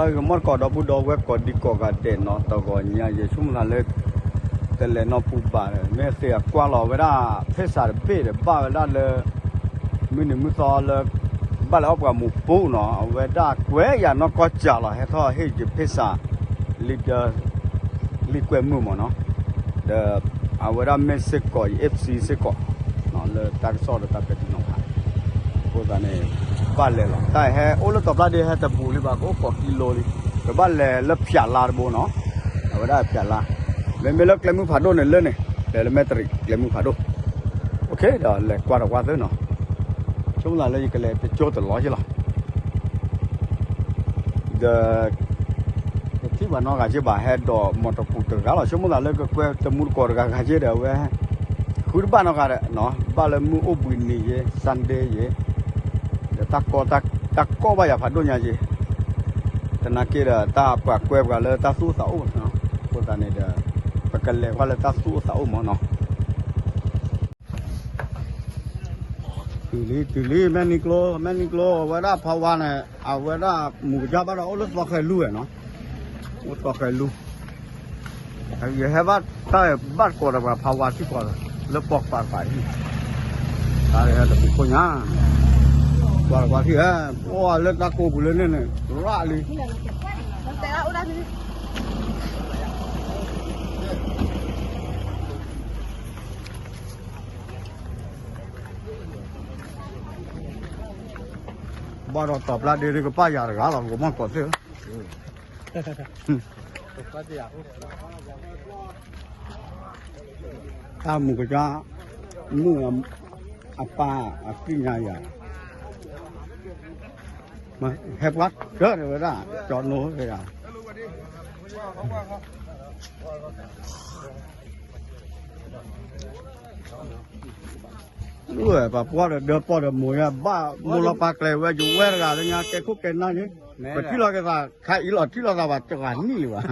là cái món cỏ đó bút đó với cỏ đi cỏ gà đèn nó tao gọi nhà gì chúng là lênแต่เลยน้องปูบ้านเนี่ยเสียกว่าเราเวลาเพชรสารเพชรบ้านเวลาเลยมือหนึ่งมือสองเลยบ้านเราเอาหมูปูเนาะเวลาเว้ยอย่างน้องก็จ่าเราให้ท่อให้จิเพชรสารลิดลิดเกวมือหมดเนาะเดี๋ยวเอาเวลาเมสเซก่อFC เซก่อเนาะเลยตั้งโซ่เลยตั้งเป็นน้องหายพวกนั้นบ้านเลยหรอแต่ให้โอ้แล้วตบได้ดีให้ตะบูเลยบ้างโอ้กว่ากิโลเลยแต่บ้านเลยแล้วเพียรลาร์โบเนาะเอาเวลาเพียรลาเมื่อเล็กมือผาโดนเลยเนี่ยเดี๋ยวเมื่อตริกเล็กมือผาโดโอเคเดี๋ยวเล็กกว่าเท่าเนาะช่วงนั้นเลยก็เลยไปโจตลอดใช่หรอเดี๋ยวที่บ้านน้องก็จะบ่าให้ดอกมอเตอร์ปูตกันหรอช่วงนั้นเลยก็แกจะมุดก่อนก็จะเดี๋ยวเว้ยคือบ้านน้องก็เนาะบ้านเลยมืออุบินีเย่ซันเดย์เย่เดี๋ยวตักก็ว่าอย่าผาโดนยังเย่แต่นักเกี่ยวตาปากแกวกันเลยตาสู้เสาเนาะพวกนั้นเนี่ยปกันเลยว่าเราตัดสู้สาวหมอเนาะตุลีแม่นิโกลเวลาภาวะเนี่ยเอาเวลาหมู่จ้าบ้านเราเอารถปอกไข่ลู่เนาะรถปอกไข่ลู่อย่าให้บ้านใต้บ้านก่อนว่าภาวะที่ก่อนแล้วปอกปากไปตายแล้วเป็นคนย่ากว่าที่โอ้เลิกตะโกบุเลยเนี่ยร้าเลยบ้านเราตอบรับดีก็ป้ายาหรืออะไรก็มันก่อนสิถ้ามุกจ้าเมื่ออาป้าอากินยามาแฮปวัดเยอะเลยนะจอดโน้เลยนะด้วยป่ะพอเดือดพอเดือดหมูอ่ะบ้ามูลปากเลยว่าอยู่เวรกันเลยนะแกคุกแกนั่นนี่แต่ที่เราแกว่าใครอีหลอดที่เราว่าจังหวะนี้เลยวะ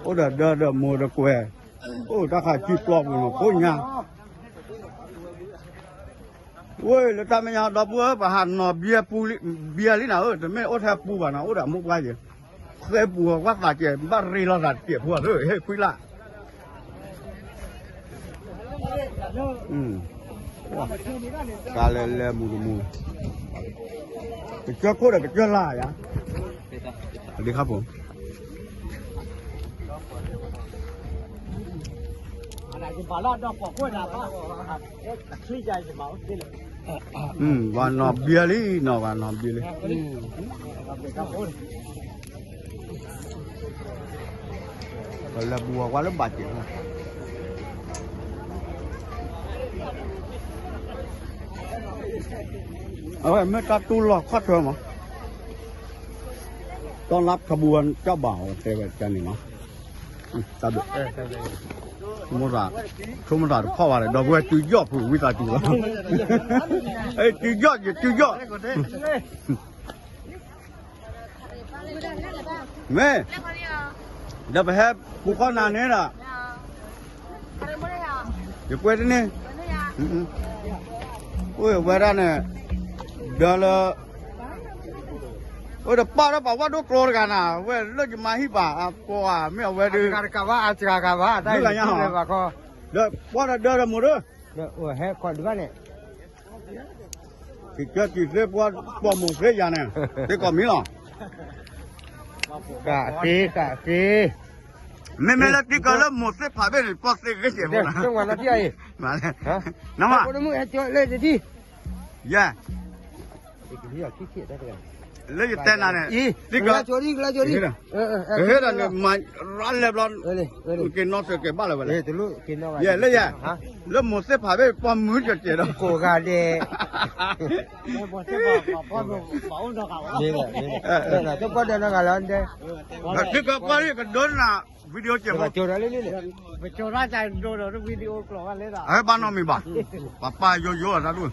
โอ้เดือดหมูเดือดกวยโอ้ถ้าใครจีบปลอกมันโคตรยากเว้ยแล้วถ้าไม่ยากดอกบัวประหารนอเบียปูเบียลี่นะแต่ไม่โอ้แทบปูบ้านะโอ้ด่ามุกไว้เลยเคยปูว่าตาเจ็บบ้านรีเราตัดเจ็บหัวเลยเฮ้ยคุยละว้ากาเลมูไปเจอโคตรไปเจอล่าอย่าสวัสดีครับผมวันนอเบียลี่นอวันนอเบียลี่แล้วบัวว่าแล้วบาดเจ็บเอาไว้ไม่ตัดตู้หลอกคัดเถอะมั้งต้อนรับขบวนเจ้าบ่าวเทวจันนี่มั้งตาดุสมุทรพ่อว่าอะไรดอกบัวจุยอดผู้วิตาจุแล้วเอ้ยจุยอดแม่เดี๋ยวไปให้ผู้ข้อนานนี้ล่ะเดี๋ยวไปที่นี่โอ้ยเวลาเนี่ยเดี๋ยวเลยโอ้ยเดี๋ยวป้าเราบอกว่าดูโกรธกันนะเว้ยเลิกจะมาที่ป่าก็ว่าไม่เอาเว้ยดูการกว่าอาจจะกันว่าได้เลยว่าก็เดี๋ยวป้าเดินหมดเลยเดี๋ยวโอ้ยให้ก่อนดีกว่าเนี่ยที่เจ้าที่เรียกว่าป้าหมูเรียกยังเนี่ยที่ก่อนมีหรอกะจีไม่ละที่ก็เริ่มหมดเสียผ่าไปเลยป้าเสียก็เสียหมดนะจังหวะละที่ไอ้มาเลยน้ำมันคนมือให้จ่อยเลยที่ย่าเลยจะเต้นอะไรนี่ก็จอดีเฮ้ยเนี่ยมันร้อนเลยร้อนกินนอสเก็บบ้าเลยเลยตัวลูกกินนอสย่าเลยย่าแล้วหมดเสียผ่าไปปอมมือจะเจ็บแล้วโกกาเดนี่แหละเจ้าพ่อเดินอะไรแล้วเด้ที่ก็ว่านี่ก็โดนนะวิดีโอเจ็บโจรอะไรนี่ไปโจรใจโดนวิดีโอกล่องอะไรล่ะเฮ้ยบ้านน้องมีบ้านป้าโยนะดู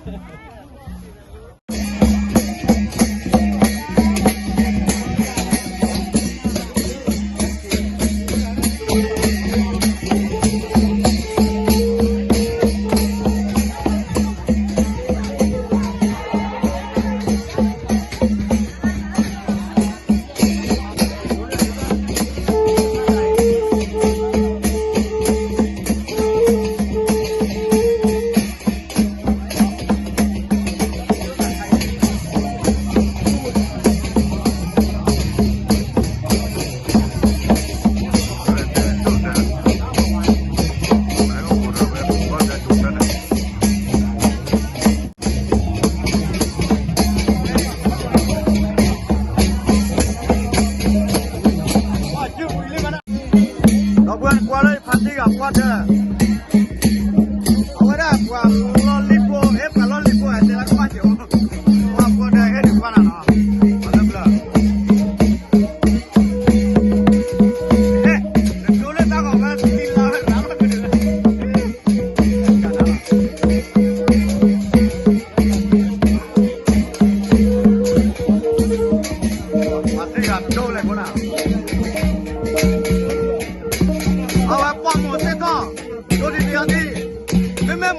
qua đây ở đây qua lolipo ép cả lolipo ấy là qua chịu qua đây hết được qua nào nó ở đây là chỗ này tao còn cái tin là hết lắm rồi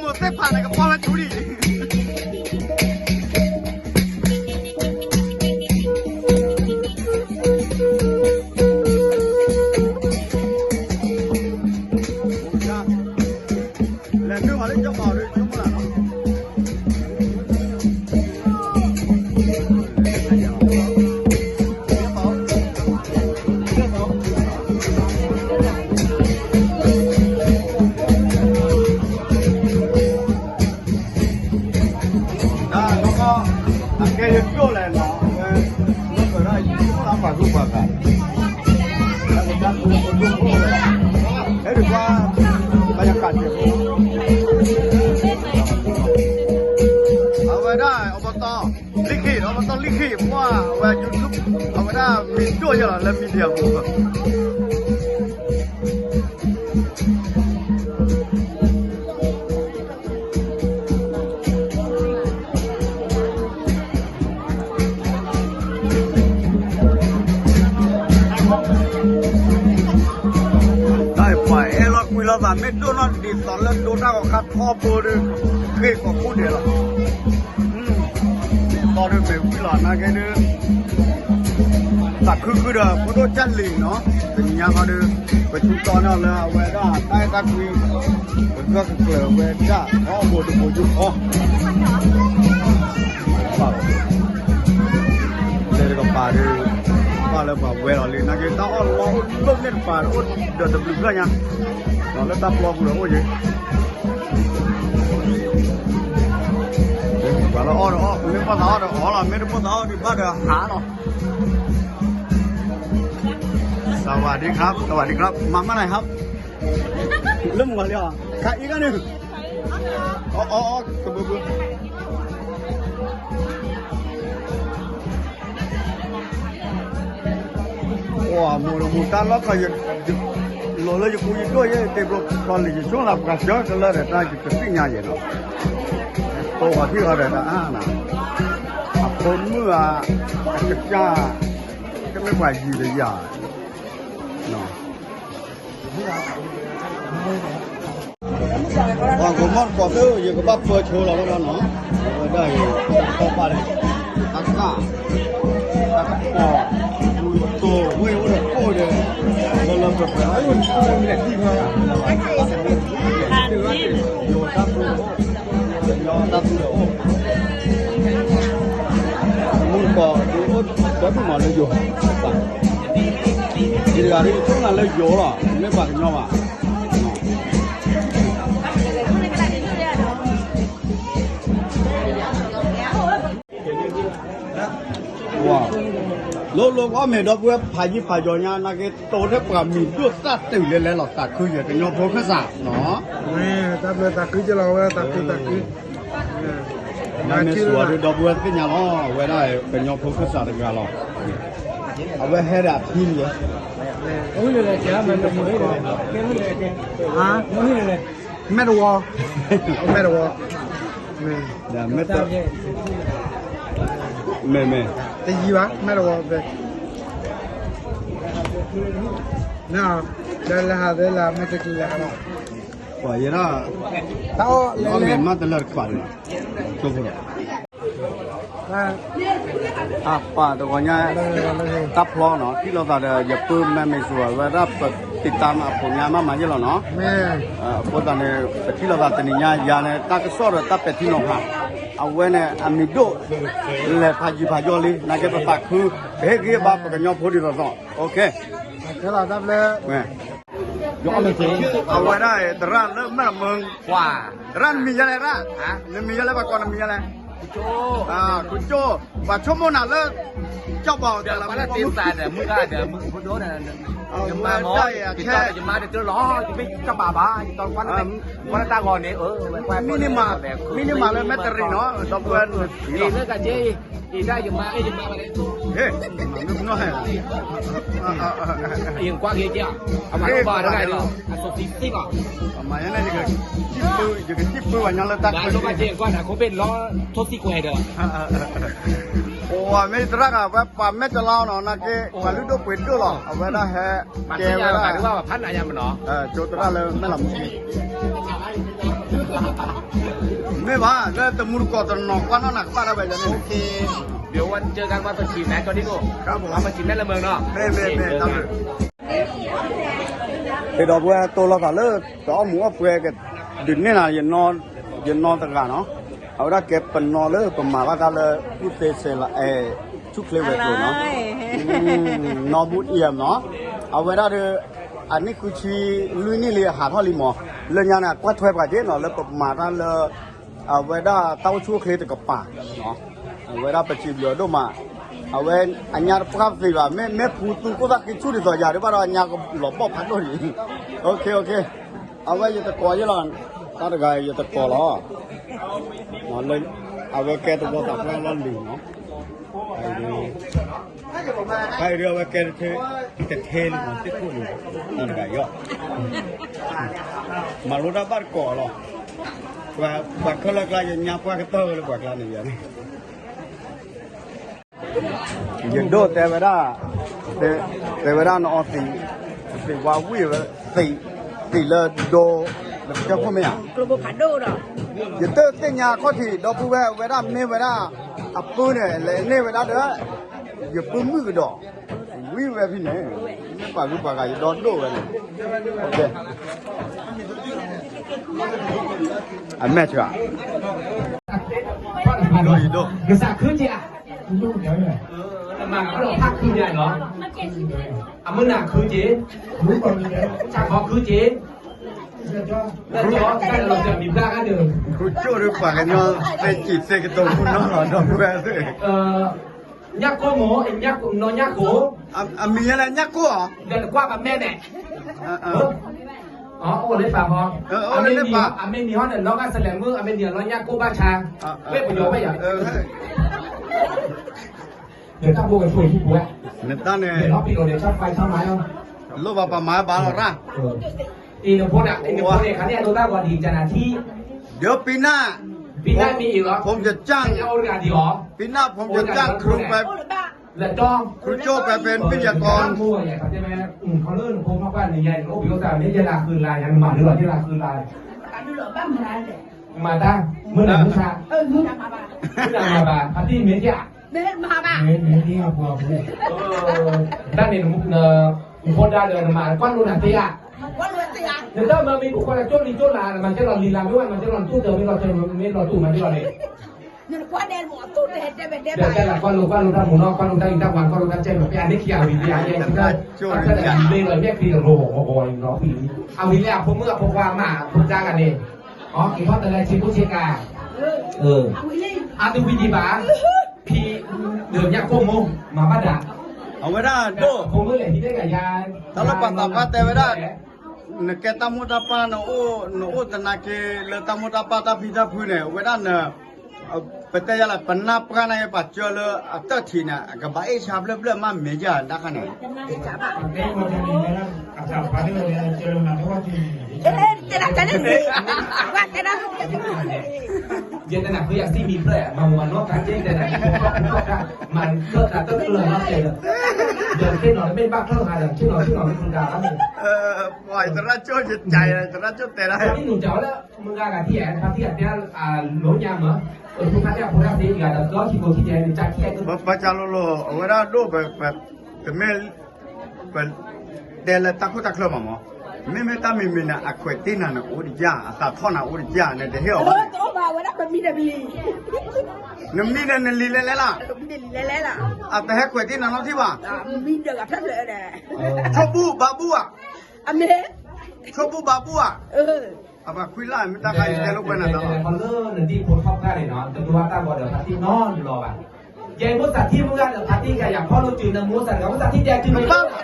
một cái phản này có bao chú đi lên nước vào đấy cho vào đi không là cái chỗ này nó ở đây cũng làm phải giúp vào cả thế được qua bây giờ cạn được ở đây ông to linh khí qua về YouTube ở đây mình chua giờ là mình điểmเราแบบไม่ดูนอนดีสอนแล้วดูหน้าก็คัดคอปูดิเคยก็พูดเดี๋ยวตอนนี้เป็นวิลานะแกเนี่ยตักคือเด้อพูดจันลิงเนาะเป็นยังไงเด้อไปจุดตอนนั้นเลยเวลาใต้ตะกุยเป็นก็เกลือเวลาอ๋อหมดจุดอ๋อเดี๋ยวก็ปาดิปาแล้วแบบเวลาเลยนะแกต้องอ๋อล้อลุ้นเล่นปาลุ้นเดือดบลิ้งกันยังnó lên đắp lon rồi ôi gì và nó o đó mình bắt nó rồi ó là mấy đứa bắt nó đi bắt được há rồi สวัสดีครับมาเมื่อไหร่ครับเริ่มก่อนเลยอ่ะใครอีกอันหนึ่งอ๋อกระเบื้องว้ามูตันแล้วก็ยังlo lo yo cuy yo ye te bro con le yo la ocasión que la reta que te piña ye no to a ti ga reta na a pon mu a que ya que me va yi de ya no wa go mon ko fe ye ko ba po cho la lo no da ye ko pa le aka ko to we wo ko de loก็ไปเอาคนมีแต่ที่มาโยตับดูโอ้มุนก็ดูก็ดูมาเลยโยဒီကနေ့ဆုံးလာလဲရောတော့လက်ပါညောပါဝါlogo có mẹ đó vừa phải gì phải rồi nha, là cái tổ chức của mình được sát từ lên là sát cứ vậy cái nhóm phố khách sạn nó. Nè, ta vừa ta cứ cho lâu ta cứ. Nhà mình sửa được đó vừa cái nhà nó, vừa đây cái nhóm phố khách sạn được nhà nó. À vừa hết đã tin vậy. Ôi này chả mình được mới rồi. Hả? Mới này. Metal wall. Metal wall. Dạ metal. Mẹ. Cái gì bác? Metal wall về. Nào, đây là metal là nào. Quả vậy đó. Tao nó mềm mà tên là quả này. Chụp rồi. Apa tu kanya tap lo no, kita tada jepun memang suara, berada titam apa nyama macam lo no. Kota ni kita tada teninya, jane tak kesor tak petino ha. Awalnya amido le pagi oli, nak kita pakai, hegi bapa kanya podi rasa. Okay. Kalau tap le. Yo ame sih. Awalnya teran le mana meng. Wah. Teran minyak le ra. Ha? Le minyak le pakon minyak le. โจ คุณโจว่าชั่วโมงน่ะเลิกเจ้าบอก เดี๋ยวมาแล้วตีนสายเดี๋ยวมึงก็เดี๋ยวมึงพูดโดนนะจะมาหมอติดต่อจะมาเดี๋ยวเจอล้อจะไปกระบะบ้าตอนวันตางอนเนี่ยมินิมาเลยแมตตารีเนาะดอกเงิน นี่เลิกกันเจ๊อีได้จะมาจะมาวันนี้ เฮ้ยมันน้อย ยิงกว้างเยอะเอามาบ้าได้หรอสุดที่ก่อน มาอย่างนั้นจิ๊บปื้วันยังเลิกตัก ได้ลงมาเจ๊กว่าเขาเป็นล้อทศที่กูให้เด้อ โอ้ไม่ตรักอ่ะแบบป่าแม่จะเล่าเนาะนะเกว่าลูกตัวเป็นด้วยหรอเอาไว้ได้แฮะ มัน เก จะ ไว้ ห ได้ รือว่าพันอะไรมันเนาะ โจตระเลยไม่หลับไม่บ้าเลยแต่มุดกอดนอกว่านักป้าได้ไปยังไง โอเคเดี๋ยววันเจอกันวันประชิมแม็กก็ดิโก้เอามาชิมแม็กละเมืองเนาะ เน่ทำเลยเดี๋ยวบัวตัวเราก็เลิกต่อหมูเปลือกดึงนี่นะยันนอนต่างๆเนาะเอาได้เก็บเป็นนอนเลยประมาณว่ากันเลยพูดเตะละชุกเลเวลตัวเนาะนอนบุญเอี่ยมเนาะเอาไว้ได้เลยอันนี้คือชีลุยนี่เลยหาท่อลิมอเลยยังน่ะกว่าถ้วยกว่าเจ๊เนาะเลยประมาณนั้นเลยเอาไว้ได้เต้าชั่วเคลตกับป่าเนาะเอาไว้ได้ประชิมเหลือด้วยมาเอาไว้อันยาพรับสิว่าแม่พูดตุ้งก็ได้กินชุดที่ต่อยาหรือว่าอันยาก็หลบบ่พัดด้วยโอเคเอาไว้จะตะกอยี่หลังตาตะกายจะตะกอล้อเนาะเลยเอาไว้แกตัวตักแล้วร้อนดึงเนาะไปเรือไว้แกจะเทนของที่พูดอยู่ตาตะกายย่อมาลุ้นบ้านก่อหรอว่าเขาเลิกลายยังยับว่าก็เตอร์เลยกว่ากันอย่างนี้ยังโดดแต่เวลานอนตีว่าวิ่งตีเลยโดจะพูดไหมอ่ะ กลุ่มขันดูหรอ ยังเตอร์เส้นยาข้อที่ดอกพูดเวลาไม่เวลาอับปืนเนี่ยเลยเนี่ยเวลาเด้ออย่าปืนมือดอกวิ่งไปพี่เนี่ยไม่ปากรู้ปากอะไรโดนโดกันโอเคอันแม่ช่วยดู กระสักขึ้นจีอ่ะมาก็เราพักขึ้นใหญ่เนาะอ่ะมึงหนักคือจีจากพอคือจีแล้วจอได้เราจะมีพลาดกันเดิม ครูโจ้หรือปากกันเนาะไปจีบเสกตัวคุณน้องหล่อดอกแวร์สิยักษ์โกโมไอ้ยักษ์นอนยักษ์โก มีอะไรยักษ์กูเหรอ เดินกว่ากับแม่เนี่ยอ๋อโอ้เลยป่าพออเมมีห้องเนี่ยร้องกันแสดงมืออเมเดียร้องยักษ์กูบ้าชางเว้ยประโยชน์ไม่อยากเดี๋ยวตั้งโบกันช่วยที่กูอ่ะ เนี่ยตั้งเนี่ย เดี๋ยวเราปีโอเดี๋ยวชอบไฟชอบไม้เอา ลูกบ้าป่าไม้บ้าหรอร่ะ อีนพจน์อ่ะอีนพจน์เนี่ยคันนี้ตัวตั้งวันดีจันทร์ที่ เดี๋ยวปีหน้า มีอีกเหรอ ผมจะจ้าง เอาเรื่องดีหรอ ปีหน้าผมจะจ้างครูไป และจ้อง ครูโจ้ไปเป็นวิทยากร ผู้ใหญ่เขาใช่ไหมเขาเลื่อนโค้งเข้าบ้านใหญ่ๆโอ้พี่เขาแต่เนี่ยจะลาคืนลายยังมาหรือว่าที่ลาคืนลายมาตั้งเมื่อไหร่ผู้ชายผู้นำมาบ้านพันที่เมียจ่าเมียที่มาพอด้านนี้คนได้เลยมาก้อนรุ่นหันตีอ่ะเดี๋ยวถ้ามันมีบุคคลโจลีโจลามันจะหลอนลีลาด้วยมันจะหลอนตู้เดิมไม่หลอนเจอไม่หลอนตู้มันจะหลอนเลยเดี๋ยวแต่ละก้อนรู้ทั้งหมูนอกก้อนรู้ทั้งอินทวันก้อนรู้ทั้งเจนแบบพี่อันนี้ขี้เอาวิญญาณยังได้ก็จะดีเลยแยกทีละโอ้ยน้องผีเอาวิญญาณพวกเมื่อพวกว่ามาพวกจ้ากันเองอ๋อกี่ข้อแต่ละชิ้นผู้เชี่ยวกาอาตุวิธีบ้าพี่เดินยักษ์โค้งมุมาบ้าด่า เอาไว้ได้โด โค้งเมื่อไหร่ที่ได้กับยา ถ้าเราปัตตาปัตเตไว้ได้เนกตามุตาปาโนโอตนาเกเลตามุตาปาตาพิจาพูเนี่ยไว้ได้เนปเตยาละปนนับกันไอ้ปัจจุบันอัตถีน่ะกับใบชาบเล็บๆมาเมจ่าดักกันเนี่ยเย็นหนักคืออยากที่มีเพื่อบางวันนอกการเจ๊งแต่ไหนมันเกิดแต่ต้องเลือกมาเจอเดินขึ้นหน่อยไม่บ้าเท่าไหร่ชื่อหน่อยไม่คุณดาวครับปล่อยตระโจดใจตระโจดแต่ละที่หนูเจ้าแล้วมึงกากับที่แอนครับที่แอนเนี่ยหลงยามเหรอทุกท่านเนี่ยผมทำดีกันแล้วที่โกที่แอนจากที่แอนก็ปัจจัยโลเอาไว้ได้ดูแบบแต่ไม่แบบเดลตะคุตะคลมาหมอไม่ตามีนะอควตินันอุริยาตาท่อนะอุริยาเนี่ยเดี๋ยวตัวบ่าวนะมันมีแต่มีน้ำมีเนี่ยลีเล่ล่ะมีแต่ลีเล่ล่ะแต่ให้อควตินันเราที่ว่ามีเดือดกับเลยเนี่ยชอบูบาบูอ่ะอเมชอบูบาบูอ่ะ apa kuila minta kai kalau bukan ada คอลเลอร์นั่นที่คนเข้าใกล้เนาะจะดูว่าตาบอดเดี๋ยวพัตตี้นอนรอป่ะยายมุสัตที่มึงกันเดี๋ยวพัตตี้กันอย่างพ่อรู้จืดนะมุสัตกับมุสัตที่แจกจืดไป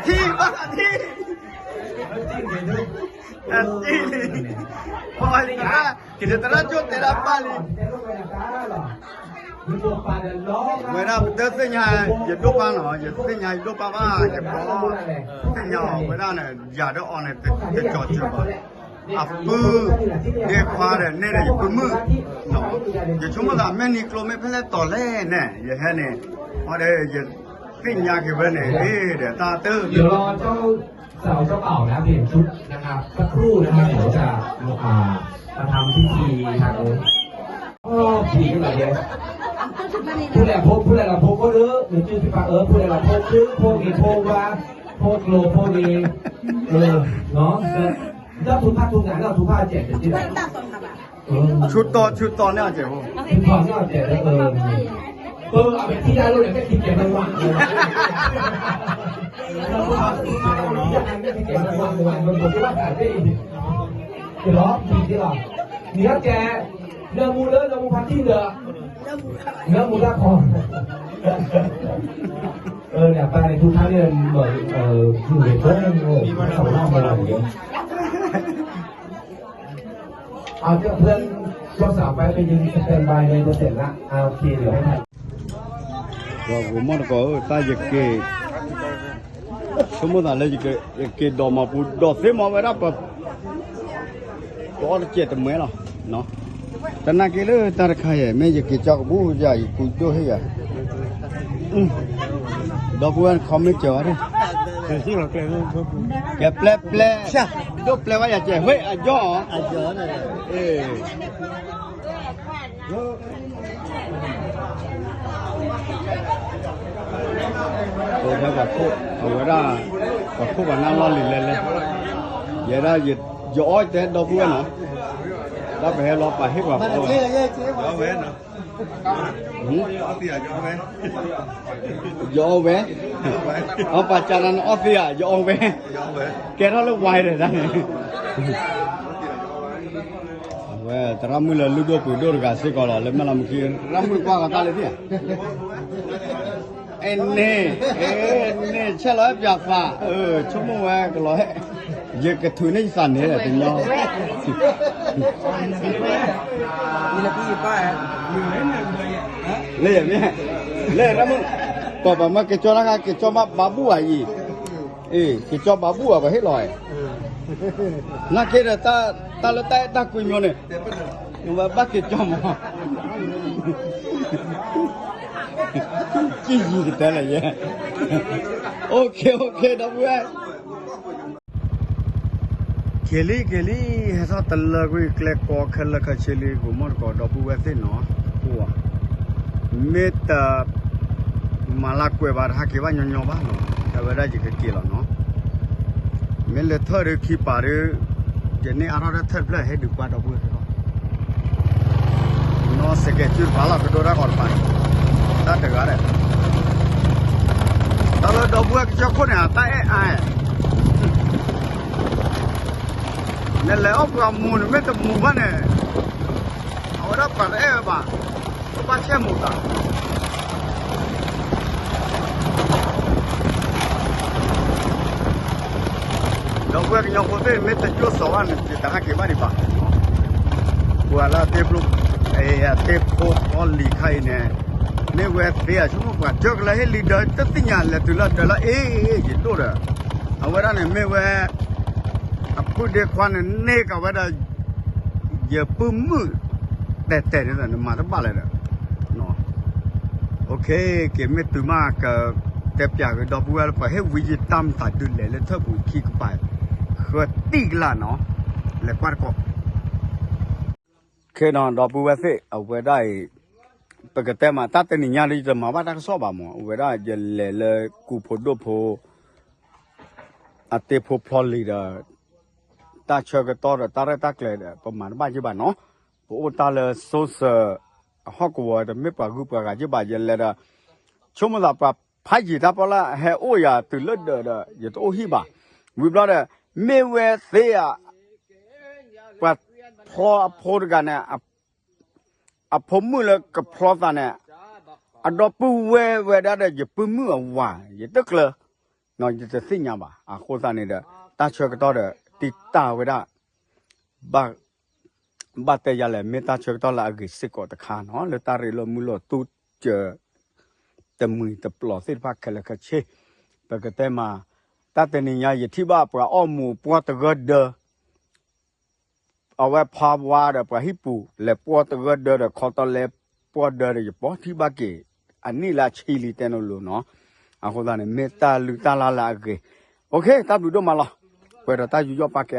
ที่บ้าที่ จริงเลย พอเลยนะกิจตระจุดแต่ละปาลี เวลาเดินเส้นใหญ่อย่าดูบ้านหรออย่าเส้นใหญ่ดูบ้านว่าอย่าพอเส้นใหญ่เวลาเนี่ยอย่าได้อ่อนเนี่ยจะจอดจุดอ่ะปื้อเด็กพาเนี่ยเนี่ยอย่าปื้อมือเนาะอย่าชั่วโมงละแม่นี่กลัวไม่เพื่อนต่อเล่เนี่ยอย่าแค่เนี่ยพอเดี๋ยวอย่าเส้นใหญ่กี่เบอร์เนี่ยเดี๋ยวตาตื้อ เดี๋ยวรอเจ้าสาวเจ้าเป่านะเปลี่ยนชุดนะครับสักครู่นะครับเดี๋ยวจะมาทำพิธีทางผีกันเลยผู้ใดพบก็เออหรือชื่อพี่ปาผู้ใดพบคือพวกนี้พบว่าพวกโลพวกนี้เนาะเจ้าทุกภาคทุกงานเราทุกภาคแจกเป็นที่ไหน ชุดต่อเนี่ยเจ้า ทุกภาคเนี่ยแจกเอาเป็นที่ได้รู้เลยแค่คิดเก็บรางวัลเลยเราทุกภาคทุกภาคเราเนี่ยคิดเก็บรางวัลมันบอกว่าแต่ที่เดี๋ยวมีที่เราเนี่ยแกเนื้อมูเนื้อมูพันที่เนื้อมูละครเนี่ยไปทุกท่านเนี่ยเหมือนอยู่ในเพื่อนสองรอบมาแล้วเอาเพื่อนช่วงสาวไปไปยิงสแตนบายในเสร็จละเอาโอเคเดี๋ยวให้ทัน rồi của món có ta giật kề số món là lấy kề đỏ mà phụ đỏ thế mà vậy đó có chết tầm mấy rồi nó ta na cái đó ta khai mấy giật kề cho bố già phụ cho hay à đó phụ anh không mấy chỗ đấy cái ple đó ple vậy à vậy à gió này tôi thấy là khô ở đó có khô và nam lo lì lên vậy đó dịch gió thế đâu vui nữa đó phải lo phải hết vào gió vé nữa gió vé ở bà cha nó ở phía gió vé cái đó lúc quay rồi đó về ta làm là lúc đó cứ đôi cả xe còn là lên mà làm kia làm qua cả ta lên đi nè xe lái bạc phà chúng mua cái lái giờ cái thứ này sẵn thế là tình nhau lên nhé lên ra mưng bảo mà cái cho mà babu à gì cái cho babu à phải hết rồi nó kia là ta là ta quỳ nhau này nhưng mà bắt cái cho mà cái gì cái tên là vậy ok đâu vậy keli hay sao tận là cái kẹt co khăn là cái chili của món có đâu vậy thế nó ủa mệt mà là quay vào hai cái bao nhiêu bao nó cái vậy là gì cái kia là nó mình là thở được khi bà được cái này ăn ra thở là hết được qua đâu vậy nó sẽ cái chút phá là cái đồ ra còn phải ta được cái này ta là đâu vậy cho con này ta ai nên là ông làm mù mấy tấm mù vậy này ở đó phải ấy bà có ba xe mù ta đâu vậy nhau có thể mấy tấm chỗ sầu ăn chỉ ta cái gì bà qua là tiếp luôn tiếp cô con lì khay nè nếu về phía chúng nó quản trước là hết leader tất nhiên là từ là đó là gì đó rồi ở đây này mấy về cứ để quan này nè cả vậy là giờ bơm mưa để này là mà nó bảo lại rồi nó ok cái mấy từ mà cái đẹp giả cái đó vừa phải hết vị trí tam tại từ lệ lên thấp bụi khi cũng phải khơi tì là nó là quan trọng khi nào đó vừa phải ở về đây bây giờ mà ta tên nhà đi rồi mà bắt ta so bà mà về đây giờ lệ cụ phổ đồ phổ à tê phổ ploli đó ta chơi cái to rồi ta ra ta kể đểประมาณbao nhiêu bạn nó bộ ta là số sở họ của đó mấy bà group cả chứ bà giờ là chúng mình là bà phải gì ta bảo là hệ ôi à từ lớn đời đó giờ tôi hi bà vì đó là mấy về thế à bà พอพอกันเนี่ยอะผมมือเลยกับพอกันเนี่ยอะดอปูเวได้ได้จะปูมือว่าจะตึกเลยน้อยจะสิ่งยังบ่อะโคตรนี่เด้อตาเชื่อก็ต่อเด้อติดตาไว้ได้บัดแต่ยาแหละเมตาเชื่อก็ต่อละกิสิกอตะคาเนาะเลยตาเรลมือลตุเจอแต่มือแต่ปลอดสิพักแค่ละก็เชปกติมาตาแต่นี่ยาอยู่ที่บ้านปลาอ้อมหมูปวดตะกเด้อเอาไว้พาว่าเด้อปลาฮิปูและปวดตะกเด้อเด้อขอตอเลปวดเด้ออยู่ปอที่บ้านเกอันนี้ละชีลิเตนโลเนาะอะโคตรนี่เมตาลุตาลาลาเกโอเคตาดูดมาละเปิดตาอยู่ยอปากแก